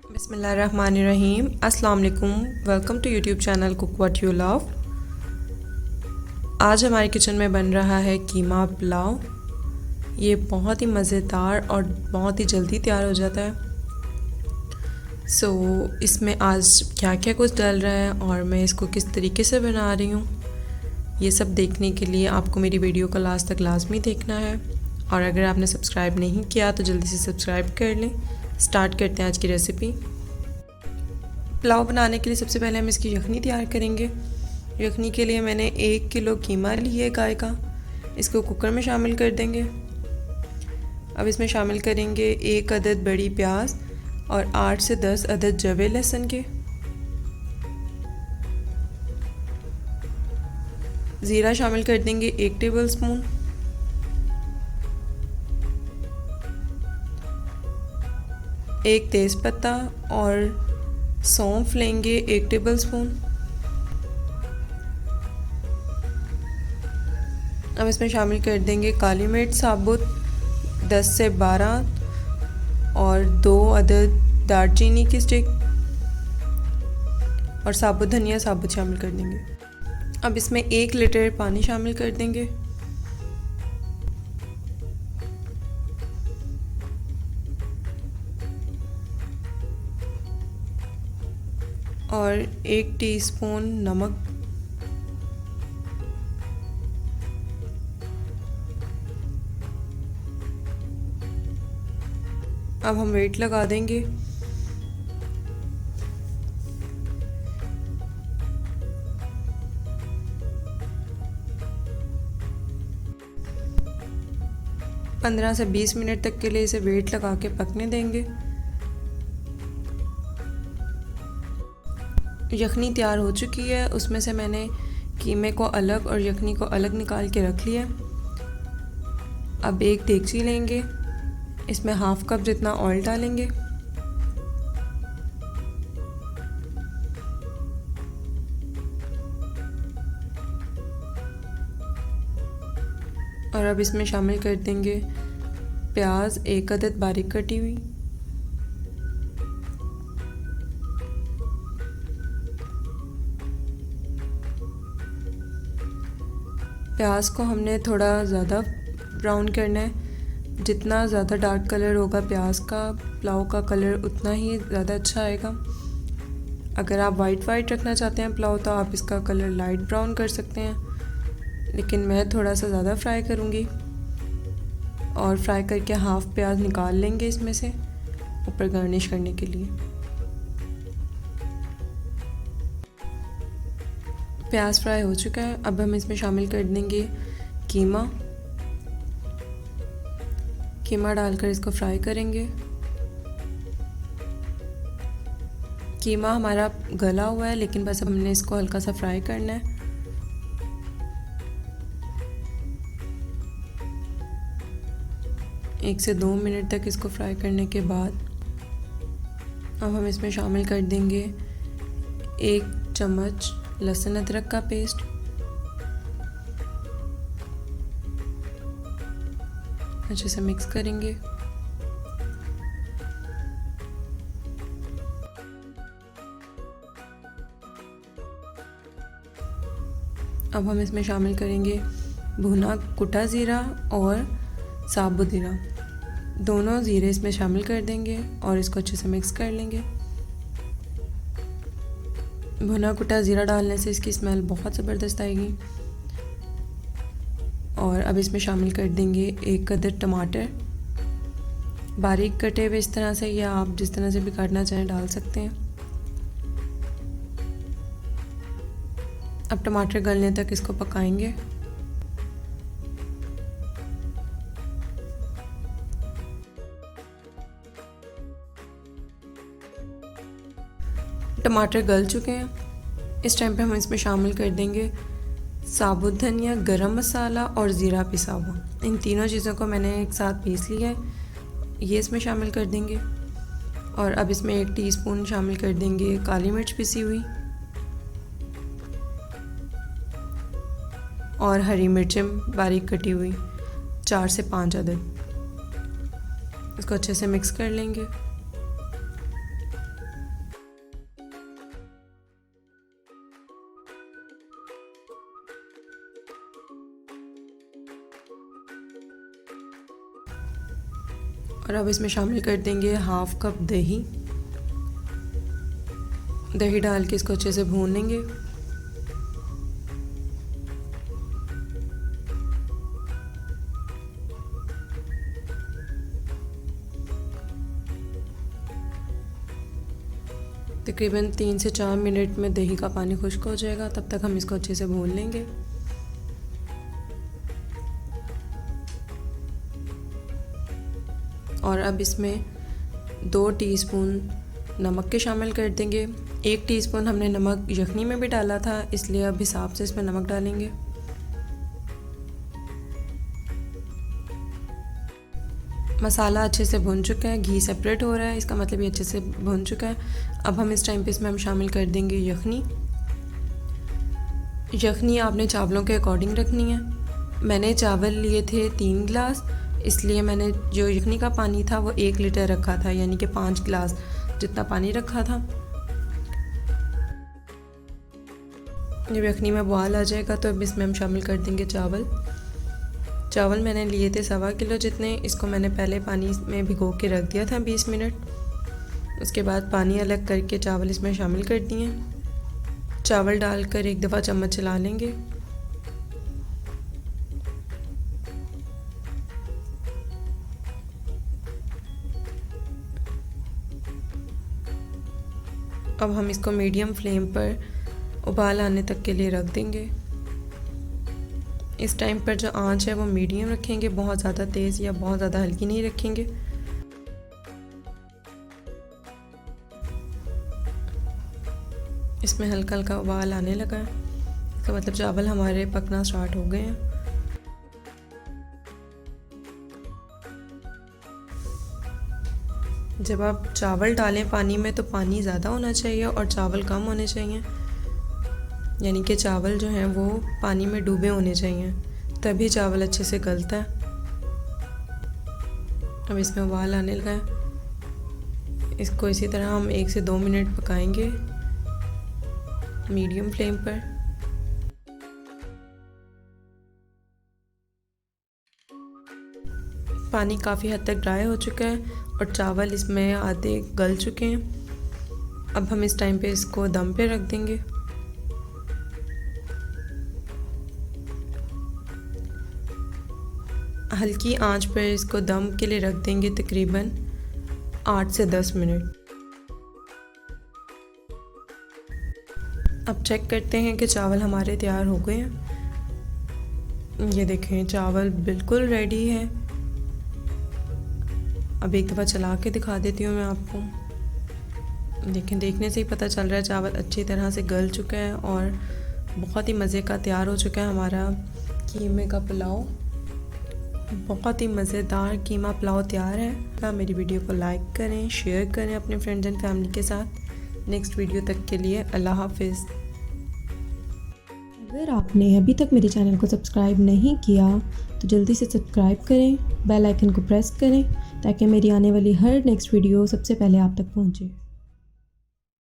बिस्मिल्लाहिर्रहमानिर्रहीम। अस्सलाम वालेकुम। Welcome to YouTube channel cook what you love. आज हमारे किचन में बन रहा है कीमा पुलाव। ये बहुत ही मज़ेदार और बहुत ही जल्दी तैयार हो जाता है। इसमें आज क्या क्या कुछ डल रहा है और मैं इसको किस तरीके से बना रही हूँ, ये सब देखने के लिए आपको मेरी वीडियो को लास्ट तक लाजमी देखना है। और अगर आपने सब्सक्राइब नहीं किया तो जल्दी से सब्सक्राइब कर लें। स्टार्ट करते हैं आज की रेसिपी। पुलाव बनाने के लिए सबसे पहले हम इसकी यखनी तैयार करेंगे। यखनी के लिए मैंने 1 किलो कीमा लिया है गाय का। इसको कुकर में शामिल कर देंगे। अब इसमें शामिल करेंगे 1 अदद बड़ी प्याज और 8 से 10 अदद जवे लहसुन के। ज़ीरा शामिल कर देंगे 1 टेबलस्पून। एक तेज़पत्ता और सौंफ लेंगे 1 टेबलस्पून। अब इसमें शामिल कर देंगे काली मिर्च साबुत 10 से 12 और 2 अदद दालचीनी की स्टिक और साबुत धनिया साबुत शामिल कर देंगे। अब इसमें 1 लीटर पानी शामिल कर देंगे। और 1 टीस्पून नमक। अब हम वेट लगा देंगे। पंद्रह से 20 मिनट तक के लिए इसे वेट लगा के पकने देंगे। यखनी तैयार हो चुकी है, उसमें से मैंने कीमे को अलग और यखनी को अलग निकाल के रख लिया। अब एक देगची लेंगे, इसमें हाफ कप जितना ऑयल डालेंगे। और अब इसमें शामिल कर देंगे प्याज 1 अदद बारीक कटी हुई। प्याज को हमने थोड़ा ज़्यादा ब्राउन करना है। जितना ज़्यादा डार्क कलर होगा प्याज का, पुलाव का कलर उतना ही ज़्यादा अच्छा आएगा। अगर आप वाइट रखना चाहते हैं पुलाव तो आप इसका कलर लाइट ब्राउन कर सकते हैं, लेकिन मैं थोड़ा सा ज़्यादा फ्राई करूँगी। और फ्राई करके हाफ़ प्याज निकाल लेंगे इसमें से ऊपर गार्निश करने के लिए। प्याज फ्राई हो चुका है। अब हम इसमें शामिल कर देंगे कीमा डालकर इसको फ्राई करेंगे। कीमा हमारा गला हुआ है, लेकिन बस हमने इसको हल्का सा फ्राई करना है। एक से 2 मिनट तक इसको फ्राई करने के बाद अब हम इसमें शामिल कर देंगे 1 चम्मच लहसुन अदरक का पेस्ट। अच्छे से मिक्स करेंगे। अब हम इसमें शामिल करेंगे भुना कुटा ज़ीरा और साबुत ज़ीरा। दोनों ज़ीरे इसमें शामिल कर देंगे और इसको अच्छे से मिक्स कर लेंगे। भुना कुटा ज़ीरा डालने से इसकी स्मेल बहुत ज़बरदस्त आएगी। और अब इसमें शामिल कर देंगे 1 अदद टमाटर बारीक कटे हुए, इस तरह से, या आप जिस तरह से भी काटना चाहें डाल सकते हैं। अब टमाटर गलने तक इसको पकाएंगे। टमाटर गल चुके हैं। इस टाइम पे हम इसमें शामिल कर देंगे साबुत धनिया, गरम मसाला और ज़ीरा पिसा हुआ। इन तीनों चीज़ों को मैंने एक साथ पीस लिया है, ये इसमें शामिल कर देंगे। और अब इसमें 1 टीस्पून शामिल कर देंगे काली मिर्च पिसी हुई और हरी मिर्चें बारीक कटी हुई 4 से 5 अदद। इसको अच्छे से मिक्स कर लेंगे। और अब इसमें शामिल कर देंगे हाफ़ कप दही। दही डाल के इसको अच्छे से भून लेंगे। तकरीबन 3 से 4 मिनट में दही का पानी खुश्क हो जाएगा, तब तक हम इसको अच्छे से भून लेंगे। और अब इसमें 2 टीस्पून नमक के शामिल कर देंगे। 1 टीस्पून हमने नमक यखनी में भी डाला था, इसलिए अब हिसाब से इसमें नमक डालेंगे। मसाला अच्छे से भुन चुका है, घी सेपरेट हो रहा है, इसका मतलब ये अच्छे से भुन चुका है। अब हम इस टाइम पे इसमें हम शामिल कर देंगे यखनी। यखनी आपने चावलों के अकॉर्डिंग रखनी है। मैंने चावल लिए थे 3 गिलास, इसलिए मैंने जो यखनी का पानी था वो 1 लीटर रखा था, यानी कि 5 गिलास जितना पानी रखा था। जब यखनी में बॉयल आ जाएगा तो अब इसमें हम शामिल कर देंगे चावल। चावल मैंने लिए थे 1.25 किलो जितने। इसको मैंने पहले पानी में भिगो के रख दिया था 20 मिनट। उसके बाद पानी अलग करके चावल इसमें शामिल कर दिए। चावल डालकर एक दफ़ा चम्मच चला लेंगे। अब हम इसको मीडियम फ्लेम पर उबाल आने तक के लिए रख देंगे। इस टाइम पर जो आंच है वो मीडियम रखेंगे, बहुत ज़्यादा तेज़ या बहुत ज़्यादा हल्की नहीं रखेंगे। इसमें हल्का हल्का उबाल आने लगा है, इसका मतलब चावल हमारे पकना स्टार्ट हो गए हैं। जब आप चावल डालें पानी में तो पानी ज़्यादा होना चाहिए और चावल कम होने चाहिए, यानी कि चावल जो हैं वो पानी में डूबे होने चाहिए, तभी चावल अच्छे से गलता है। अब इसमें उबाल आने लगा है। इसको इसी तरह हम 1 से 2 मिनट पकाएंगे मीडियम फ्लेम पर। पानी काफ़ी हद तक ड्राई हो चुका है और चावल इसमें आधे गल चुके हैं। अब हम इस टाइम पे इसको दम पे रख देंगे। हल्की आंच पर इसको दम के लिए रख देंगे तकरीबन 8 से 10 मिनट। अब चेक करते हैं कि चावल हमारे तैयार हो गए हैं। ये देखें चावल बिल्कुल रेडी है। अब एक दफ़ा चला के दिखा देती हूँ मैं आपको। देखें, देखने से ही पता चल रहा है चावल अच्छी तरह से गल चुका है और बहुत ही मज़े का तैयार हो चुका है हमारा कीमे का पुलाव। बहुत ही मज़ेदार कीमा पुलाव तैयार है। मेरी वीडियो को लाइक करें, शेयर करें अपने फ्रेंड्स एंड फैमिली के साथ। नेक्स्ट वीडियो तक के लिए अल्लाह हाफिज़। अगर आपने अभी तक मेरे चैनल को सब्सक्राइब नहीं किया तो जल्दी से सब्सक्राइब करें, बेल आइकन को प्रेस करें ताकि मेरी आने वाली हर नेक्स्ट वीडियो सबसे पहले आप तक पहुंचे।